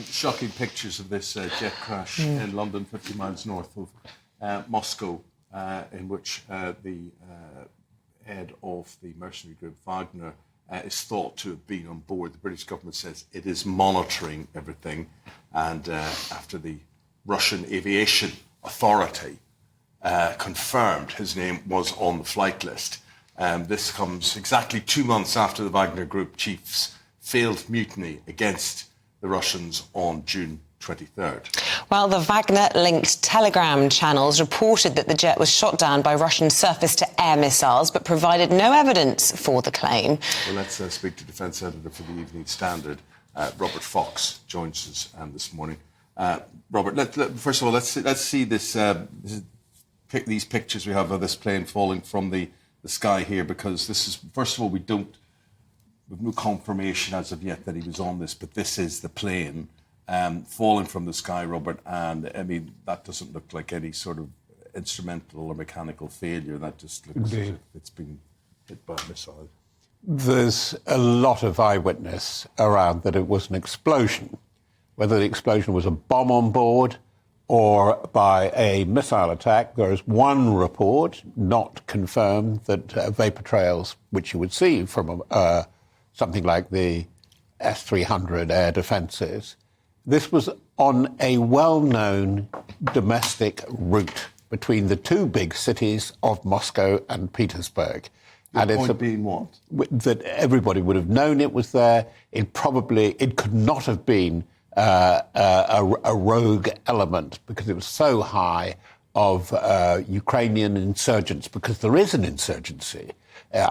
Shocking pictures of this jet crash in London, 50 miles north of Moscow, in which the head of the mercenary group Wagner is thought to have been on board. The British government says it is monitoring everything, and after the Russian Aviation Authority confirmed his name was on the flight list. This comes exactly 2 months after the Wagner Group chief's failed mutiny against the Russians on June 23rd. Well, the Wagner-linked Telegram channels reported that the jet was shot down by Russian surface-to-air missiles, but provided no evidence for the claim. Well, let's speak to Defence Editor for the Evening Standard, Robert Fox, joins us this morning. Robert, first of all, let's see this. These pictures we have of this plane falling from the sky here, because this is, first of all, we've no confirmation as of yet that he was on this, but this is the plane falling from the sky, Robert, and I mean, that doesn't look like any sort of instrumental or mechanical failure. That just looks as if it's been hit by a missile. There's a lot of eyewitness around that it was an explosion. Whether the explosion was a bomb on board or by a missile attack, there is one report, not confirmed, that vapour trails, which you would see from something like the S-300 air defences. This was on a well-known domestic route between the two big cities of Moscow and Petersburg. The point being what? That everybody would have known it was there. It could not have been a rogue element, because it was so high of Ukrainian insurgents, because there is an insurgency,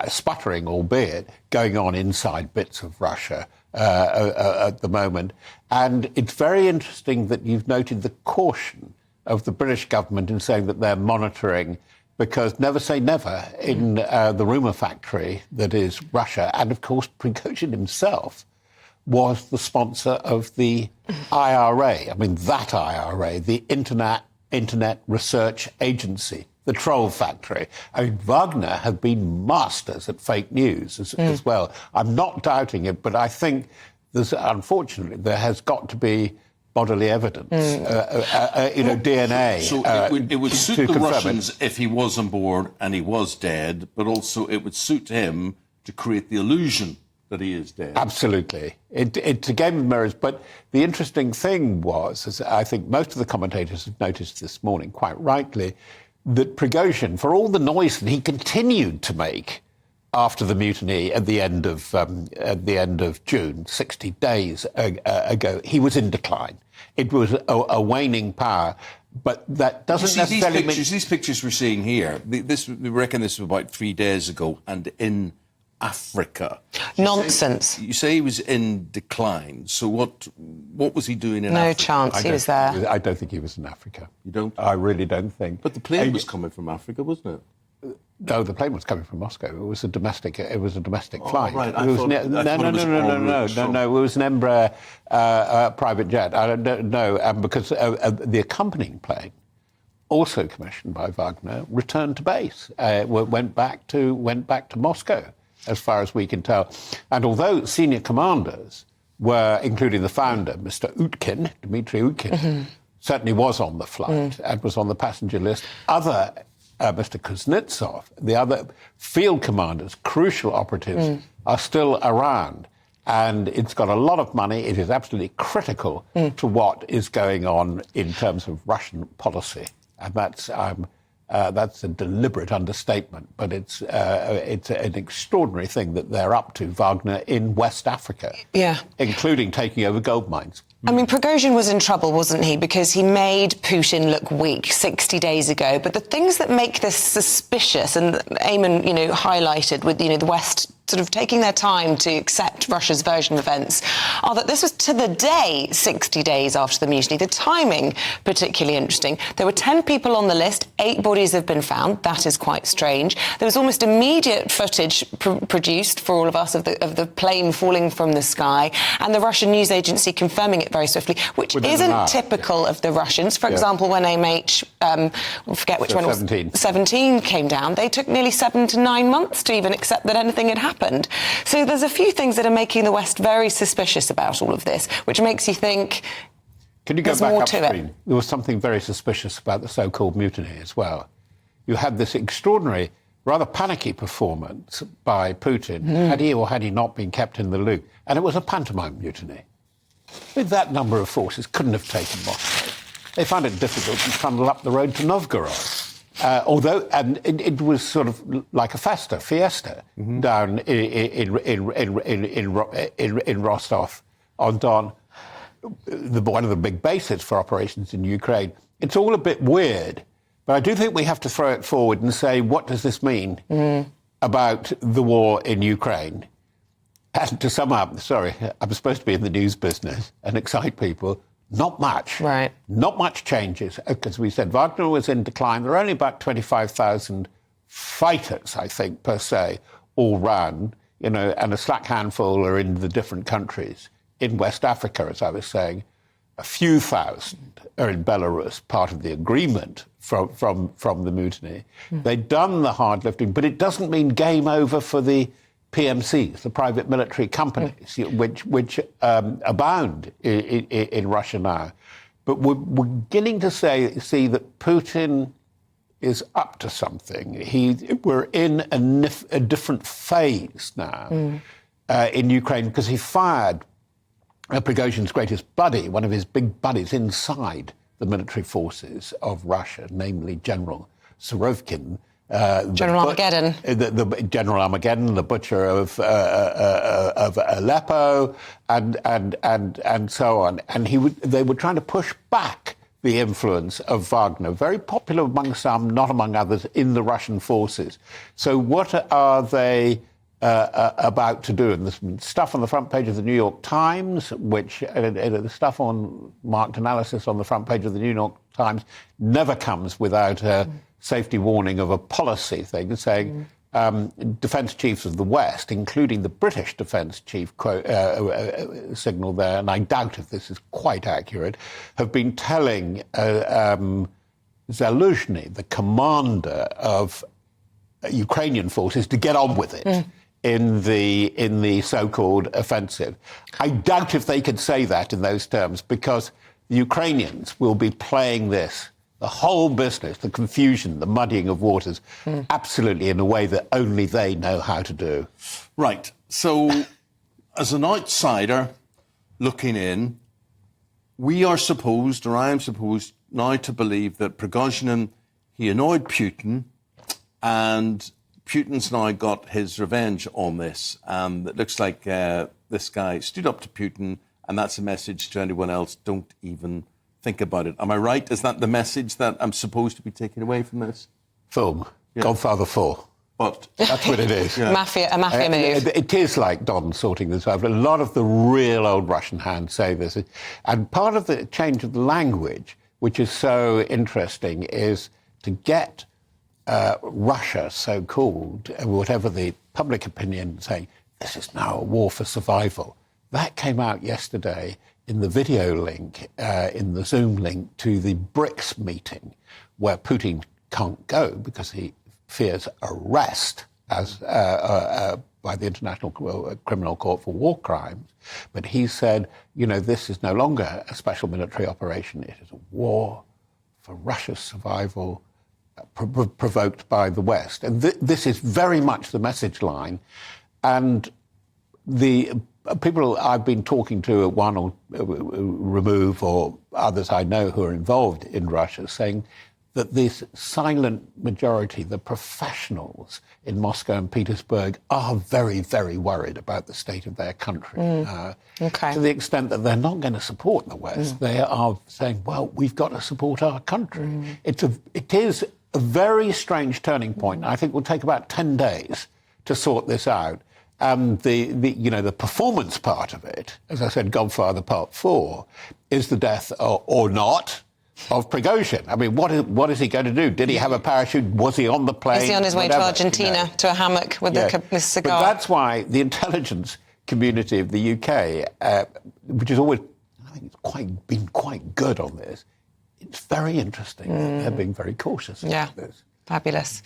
sputtering albeit, going on inside bits of Russia at the moment. And it's very interesting that you've noted the caution of the British government in saying that they're monitoring, because never say never in the rumour factory that is Russia. And, of course, Prigozhin himself was the sponsor of the IRA. I mean, that IRA, the Internet Research Agency, the troll factory. I mean, Wagner have been masters at fake news as well. I'm not doubting it, but I think unfortunately, there has got to be bodily evidence, DNA. So it would suit the Russians if he was on board and he was dead, but also it would suit him to create the illusion that he is dead. Absolutely. It's a game of mirrors. But the interesting thing was, as I think most of the commentators have noticed this morning, quite rightly, that Prigozhin, for all the noise that he continued to make after the mutiny at the end of June, 60 days ago, he was in decline. It was a waning power. But that doesn't necessarily mean... These pictures we're seeing here, we reckon this was about 3 days ago, and in Africa. Nonsense. You say he was in decline. So what was he doing in Africa? No chance he was there. I don't think he was in Africa. You don't? I really don't think. But the plane was coming from Africa, wasn't it? No, the plane was coming from Moscow. It was a domestic flight. Right. No. It was an Embraer private jet. I don't know, because the accompanying plane, also commissioned by Wagner, returned to base. Went back to Moscow, as far as we can tell. And although senior commanders were, including the founder, Mr. Utkin, Dmitry Utkin, certainly was on the flight and was on the passenger list, Mr. Kuznetsov, the other field commanders, crucial operatives, are still around. And it's got a lot of money. It is absolutely critical to what is going on in terms of Russian policy. And that's a deliberate understatement, but it's an extraordinary thing that they're up to, Wagner, in West Africa, including taking over gold mines. I mean, Prigozhin was in trouble, wasn't he? Because he made Putin look weak 60 days ago. But the things that make this suspicious, and Eamon, highlighted with, the West sort of taking their time to accept Russia's version of events, are that this was to the day 60 days after the mutiny. The timing, particularly interesting. There were 10 people on the list, 8 bodies have been found. That is quite strange. There was almost immediate footage produced for all of us of the plane falling from the sky, and the Russian news agency confirming it very swiftly, which isn't typical of the Russians. For example, when MH, I forget which one it was, 17 came down, they took nearly 7 to 9 months to even accept that anything had happened. happened. So there's a few things that are making the West very suspicious about all of this, which makes you think, can you go there's back more upstream? to it. There was something very suspicious about the so-called mutiny as well. You had this extraordinary, rather panicky performance by Putin, had he or had he not been kept in the loop. And it was a pantomime mutiny. With that number of forces, couldn't have taken Moscow. They found it difficult to trundle up the road to Novgorod. And it was sort of like a fiesta down in Rostov-on-Don, one of the big bases for operations in Ukraine. It's all a bit weird, but I do think we have to throw it forward and say, what does this mean about the war in Ukraine? And to sum up, sorry, I'm supposed to be in the news business and excite people. Not much. Right. Not much changes. Because we said Wagner was in decline. There are only about 25,000 fighters, I think, per se, all round, and a slack handful are in the different countries. In West Africa, as I was saying, a few thousand are in Belarus, part of the agreement from the mutiny. They've done the hard lifting, but it doesn't mean game over for the PMCs, the private military companies, which abound in Russia now. But we're beginning to see that Putin is up to something. We're in a different phase now in Ukraine, because he fired Prigozhin's greatest buddy, one of his big buddies inside the military forces of Russia, namely General Surovikin. General Armageddon. The General Armageddon, the butcher of Aleppo, and so on. And they were trying to push back the influence of Wagner, very popular among some, not among others, in the Russian forces. So what are they about to do? And there's stuff on the front page of the New York Times, which the stuff on marked analysis on the front page of the New York Times never comes without a safety warning of a policy thing, saying defence chiefs of the West, including the British defence chief, signal there, and I doubt if this is quite accurate, have been telling Zaluzhny, the commander of Ukrainian forces, to get on with it in the so-called offensive. I doubt if they could say that in those terms, because the Ukrainians will be playing this, the whole business, the confusion, the muddying of waters, absolutely in a way that only they know how to do. Right. So, as an outsider looking in, we are supposed, or I am supposed, now to believe that Prigozhin, he annoyed Putin, and Putin's now got his revenge on this. And it looks like this guy stood up to Putin, and that's a message to anyone else: don't even think about it. Am I right? Is that the message that I'm supposed to be taking away from this? Film, yeah. Godfather 4. But that's what it is. Yeah. A mafia move. It is like Don sorting this out. A lot of the real old Russian hands say this. And part of the change of the language, which is so interesting, is to get Russia, so-called, whatever the public opinion, saying this is now a war for survival. That came out yesterday in the video link, in the Zoom link to the BRICS meeting, where Putin can't go because he fears arrest as by the International Criminal Court for War Crimes. But he said, this is no longer a special military operation. It is a war for Russia's survival, provoked by the West. And this is very much the message line. And the people I've been talking to at One or Remove, or others I know who are involved in Russia, saying that this silent majority, the professionals in Moscow and Petersburg, are very, very worried about the state of their country. To the extent that they're not going to support the West. They are saying, well, we've got to support our country. It is a very strange turning point. I think it will take about 10 days to sort this out. The performance part of it, as I said, Godfather Part 4, is the death or not of Prigozhin. I mean, what is he going to do? Did he have a parachute? Was he on the plane? Is he on his way to Argentina to a hammock with a cigar? But that's why the intelligence community of the UK, which has always, I think, been quite good on this, it's very interesting that they're being very cautious about this. Fabulous.